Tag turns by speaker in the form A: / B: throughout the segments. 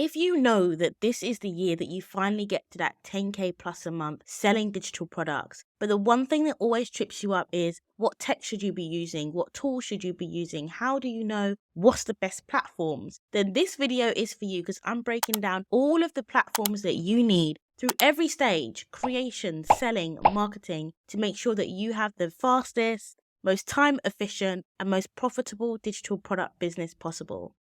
A: If you know that this is the year that you finally get to that 10K plus a month selling digital products, but the one thing that always trips you up is what tech should you be using? What tools should you be using? How do you know what's the best platforms? Then this video is for you because I'm breaking down all of the platforms that you need through every stage, creation, selling, marketing, to make sure that you have the fastest, most time efficient, and most profitable digital product business possible.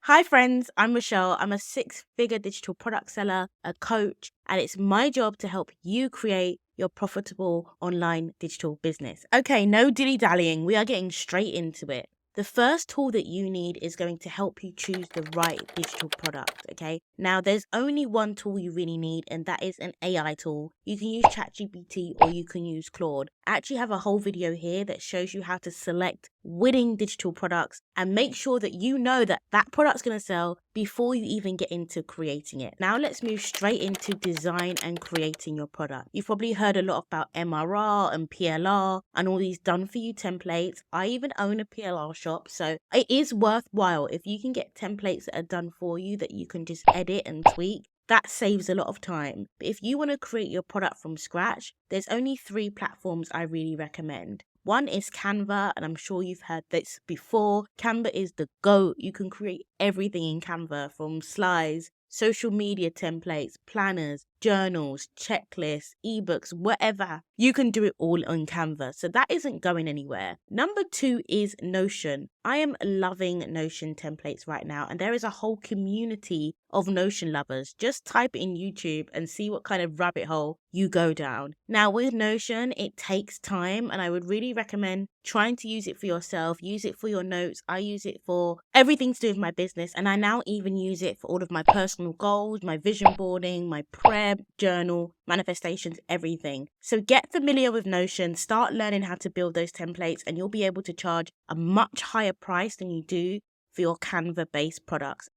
A: Hi friends, I'm Rochelle. I'm a six-figure digital product seller, a coach, and it's my job to help you create your profitable online digital business. Okay, no dilly-dallying. We are getting straight into it. The first tool that you need is going to help you choose the right digital product, okay? Now, there's only one tool you really need, and that is an AI tool. You can use ChatGPT or you can use Claude. I actually have a whole video here that shows you how to select winning digital products and make sure that you know that that product's going to sell before you even get into creating it. Now, let's move straight into design and creating your product. You've probably heard a lot about MRR and PLR and all these done-for-you templates. I even own a PLR shop, so it is worthwhile if you can get templates that are done for you that you can just edit and tweak. That saves a lot of time. But if you want to create your product from scratch, there's only 3 platforms I really recommend. One is Canva, and I'm sure you've heard this before. Canva is the GOAT. You can create everything in Canva, from slides, social media templates, planners, journals, checklists, ebooks, whatever. You can do it all on Canva. So that isn't going anywhere. Number 2 is Notion. I am loving Notion templates right now, and there is a whole community of Notion lovers. Just type it in YouTube and see what kind of rabbit hole you go down. Now with Notion, it takes time, and I would really recommend trying to use it for yourself. Use it for your notes. I use it for everything to do with my business, and I now even use it for all of my personal goals, my vision boarding, my prayer journal, manifestations, everything. So get familiar with Notion, start learning how to build those templates, and you'll be able to charge a much higher price than you do for your Canva-based products.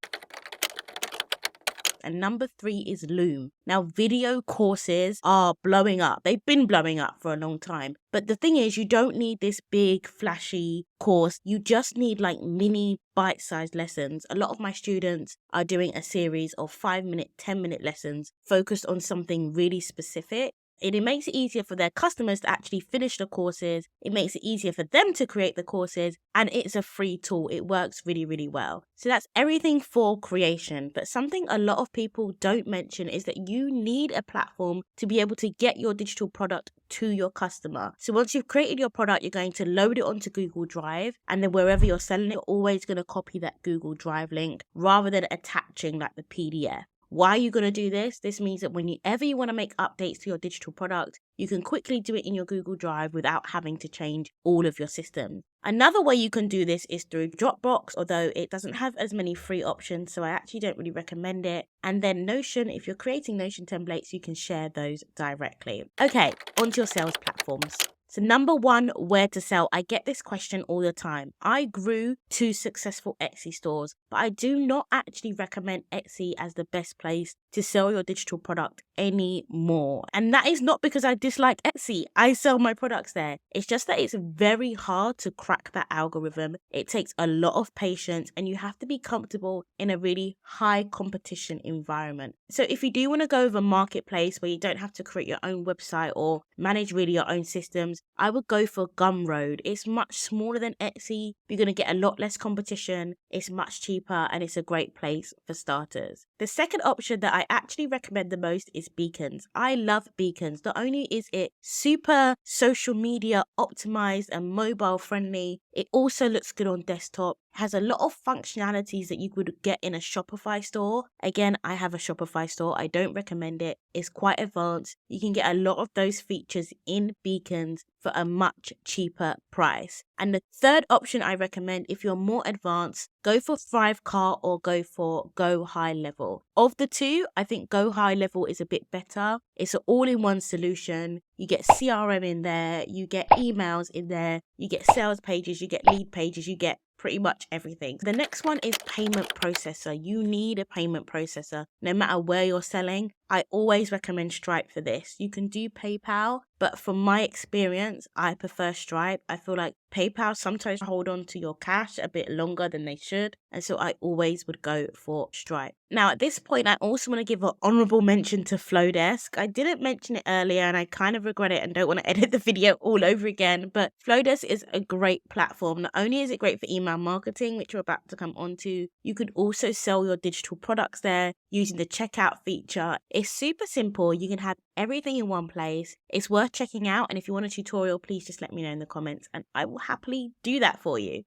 A: And number 3 is Loom. Now, video courses are blowing up. They've been blowing up for a long time. But the thing is, you don't need this big, flashy course. You just need like mini bite-sized lessons. A lot of my students are doing a series of 5-minute, 10-minute lessons focused on something really specific. It makes it easier for their customers to actually finish the courses. It makes it easier for them to create the courses, and it's a free tool. It works really, really well. So that's everything for creation. But something a lot of people don't mention is that you need a platform to be able to get your digital product to your customer. So once you've created your product, you're going to load it onto Google Drive, and then wherever you're selling it, you're always going to copy that Google Drive link rather than attaching like the PDF. Why are you going to do this? This means that whenever you want to make updates to your digital product, you can quickly do it in your Google Drive without having to change all of your systems. Another way you can do this is through Dropbox, although it doesn't have as many free options, so I actually don't really recommend it. And then Notion, if you're creating Notion templates, you can share those directly. Okay, onto your sales platforms. So number 1, where to sell. I get this question all the time. I grew 2 successful Etsy stores, but I do not actually recommend Etsy as the best place to sell your digital product anymore. And that is not because I dislike Etsy. I sell my products there. It's just that it's very hard to crack that algorithm. It takes a lot of patience, and you have to be comfortable in a really high competition environment. So if you do want to go with a marketplace where you don't have to create your own website or manage really your own systems, I would go for Gumroad. It's much smaller than Etsy. You're going to get a lot less competition. It's much cheaper, and it's a great place for starters. The second option that I actually recommend the most is Beacons. I love Beacons. Not only is it super social media optimized and mobile friendly, it also looks good on desktop. It has a lot of functionalities that you would get in a Shopify store. Again, I have a Shopify store. I don't recommend it. It's quite advanced. You can get a lot of those features in Beacons for a much cheaper price. And the third option I recommend, if you're more advanced, go for Thrivecart or go for Go High Level. Of the 2, I think Go High Level is a bit better. It's an all-in-one solution. You get CRM in there, you get emails in there, you get sales pages, you get lead pages, you get pretty much everything. The next one is payment processor. You need a payment processor no matter where you're selling. I always recommend Stripe for this. You can do PayPal, But from my experience, I prefer Stripe. I feel like PayPal sometimes hold on to your cash a bit longer than they should. And so I always would go for Stripe. Now, at this point, I also want to give an honorable mention to Flowdesk. I didn't mention it earlier and I kind of regret it and don't want to edit the video all over again. But Flowdesk is a great platform. Not only is it great for email marketing, which we're about to come on to, you could also sell your digital products there using the checkout feature. It's super simple. You can have everything in one place. It's worth checking out. And if you want a tutorial, please just let me know in the comments and I will happily do that for you.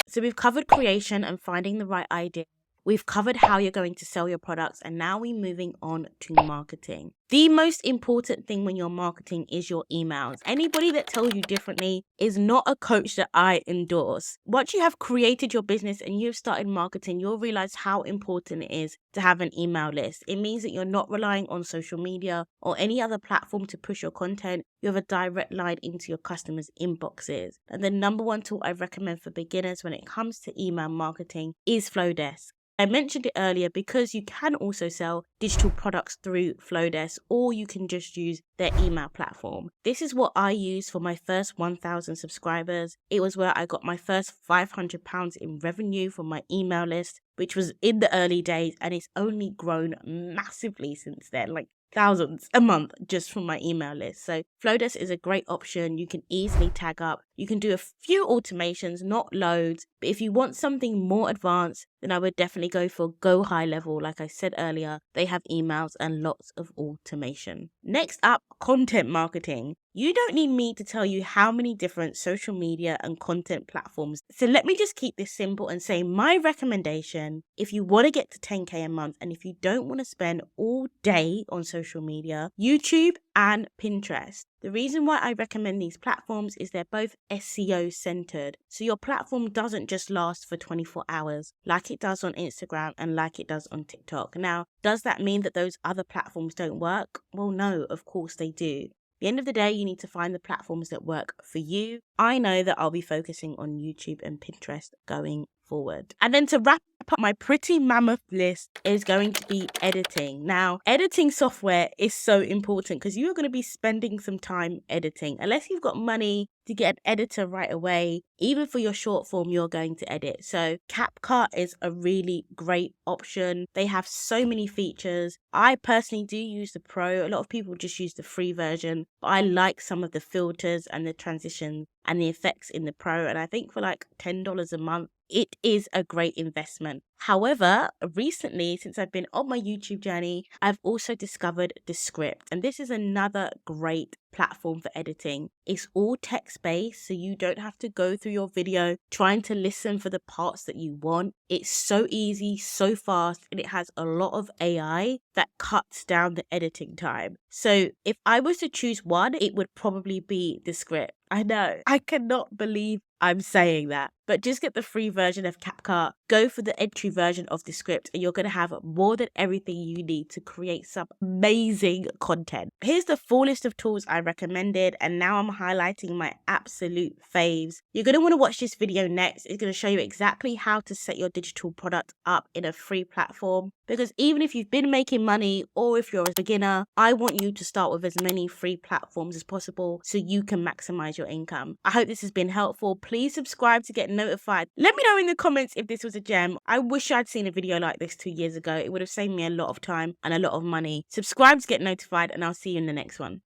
A: So we've covered creation and finding the right idea. We've covered how you're going to sell your products, and now we're moving on to marketing. The most important thing when you're marketing is your emails. Anybody that tells you differently is not a coach that I endorse. Once you have created your business and you've started marketing, you'll realize how important it is to have an email list. It means that you're not relying on social media or any other platform to push your content. You have a direct line into your customers' inboxes. And the number one tool I recommend for beginners when it comes to email marketing is Flowdesk. I mentioned it earlier because you can also sell digital products through Flowdesk, or you can just use their email platform. This is what I used for my first 1,000 subscribers. It was where I got my first £500 in revenue from my email list, which was in the early days, and it's only grown massively since then, like thousands a month just from my email list. So Flowdesk is a great option. You can easily tag up. You can do a few automations, not loads. But if you want something more advanced, then I would definitely go for Go High Level. Like I said earlier, they have emails and lots of automation. Next up, content marketing. You don't need me to tell you how many different social media and content platforms. So let me just keep this simple and say my recommendation, if you want to get to 10K a month and if you don't want to spend all day on social media, YouTube and Pinterest. The reason why I recommend these platforms is they're both SEO centered. So your platform doesn't just last for 24 hours like it does on Instagram and like it does on TikTok. Now, does that mean that those other platforms don't work? Well, no, of course they do. At the end of the day, you need to find the platforms that work for you. I know that I'll be focusing on YouTube and Pinterest going forward. And then to wrap up my pretty mammoth list is going to be editing. Now, editing software is so important because you are going to be spending some time editing. Unless you've got money to get an editor right away, even for your short form, you're going to edit. So CapCut is a really great option. They have so many features. I personally do use the Pro. A lot of people just use the free version, but I like some of the filters and the transitions and the effects in the Pro. And I think for like $10 a month, it is a great investment. However, recently, since I've been on my YouTube journey, I've also discovered Descript. And this is another great platform for editing. It's all text-based, so you don't have to go through your video trying to listen for the parts that you want. It's so easy, so fast, and it has a lot of AI that cuts down the editing time. So if I was to choose one, it would probably be Descript. I know, I cannot believe I'm saying that. But just get the free version of CapCut, go for the entry version of Descript, and you're going to have more than everything you need to create some amazing content. Here's the full list of tools I recommended, and now I'm highlighting my absolute faves. You're going to want to watch this video next. It's going to show you exactly how to set your digital product up in a free platform. Because even if you've been making money or if you're a beginner, I want you to start with as many free platforms as possible so you can maximize your income. I hope this has been helpful. Please subscribe to get notified. Let me know in the comments if this was a gem. I wish I'd seen a video like this 2 years ago. It would have saved me a lot of time and a lot of money. Subscribe to get notified, and I'll see you in the next one.